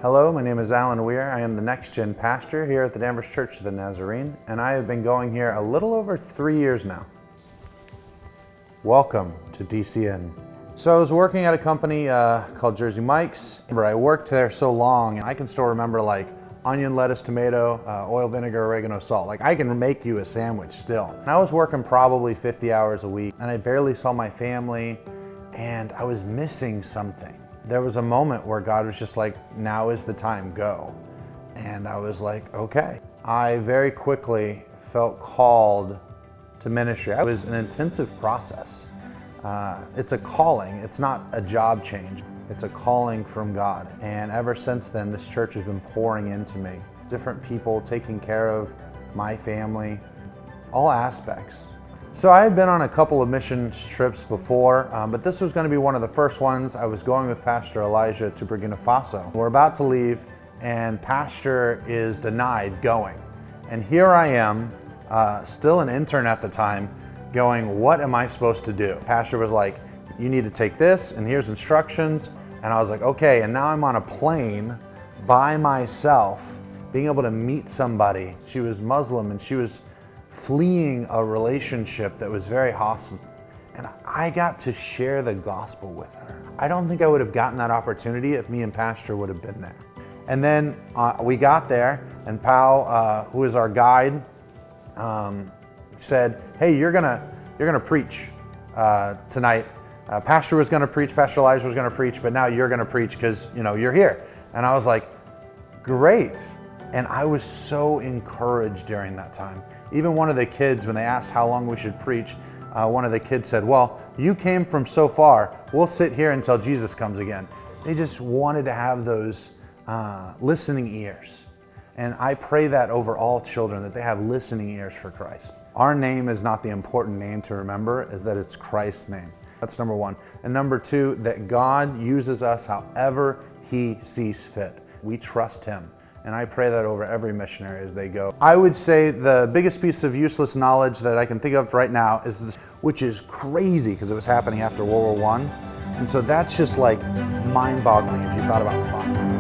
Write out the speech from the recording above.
Hello, my name is Alan Weier. I am the NexGen pastor here at the Danvers Church of the Nazarene, and I have been going here a little over 3 years now. Welcome to DCN. So I was working at a company called Jersey Mike's. I worked there so long, and I can still remember like onion, lettuce, tomato, oil, vinegar, oregano, salt. Like I can make you a sandwich still. And I was working probably 50 hours a week, and I barely saw my family, and I was missing something. There was a moment where God was just like, now is the time, go. And I was like, okay. I very quickly felt called to ministry. It was an intensive process. It's a calling, it's not a job change. It's a calling from God. And ever since then, this church has been pouring into me. Different people taking care of my family, all aspects. So I had been on a couple of mission trips before, but this was going to be one of the first ones. I was going with Pastor Elijah to Burkina Faso. We're about to leave, and Pastor is denied going. And here I am, still an intern at the time, going, what am I supposed to do? Pastor was like, you need to take this, and here's instructions. And I was like, okay, and now I'm on a plane by myself, being able to meet somebody. She was Muslim, and she was fleeing a relationship that was very hostile. And I got to share the gospel with her. I don't think I would have gotten that opportunity if me and Pastor would have been there. And then we got there, and Pao, who is our guide, said, hey, you're gonna preach tonight. Pastor was gonna preach, Pastor Elijah was gonna preach, but now you're gonna preach because you're here. And I was like, great. And I was so encouraged during that time. Even one of the kids, when they asked how long we should preach, one of the kids said, well, you came from so far, we'll sit here until Jesus comes again. They just wanted to have those listening ears. And I pray that over all children, that they have listening ears for Christ. Our name is not the important name to remember, is that it's Christ's name. That's number one. And number two, that God uses us however He sees fit. We trust Him. And I pray that over every missionary as they go. I would say the biggest piece of useless knowledge that I can think of right now is this, which is crazy because it was happening after World War I. And so that's just like mind-boggling if you thought about it.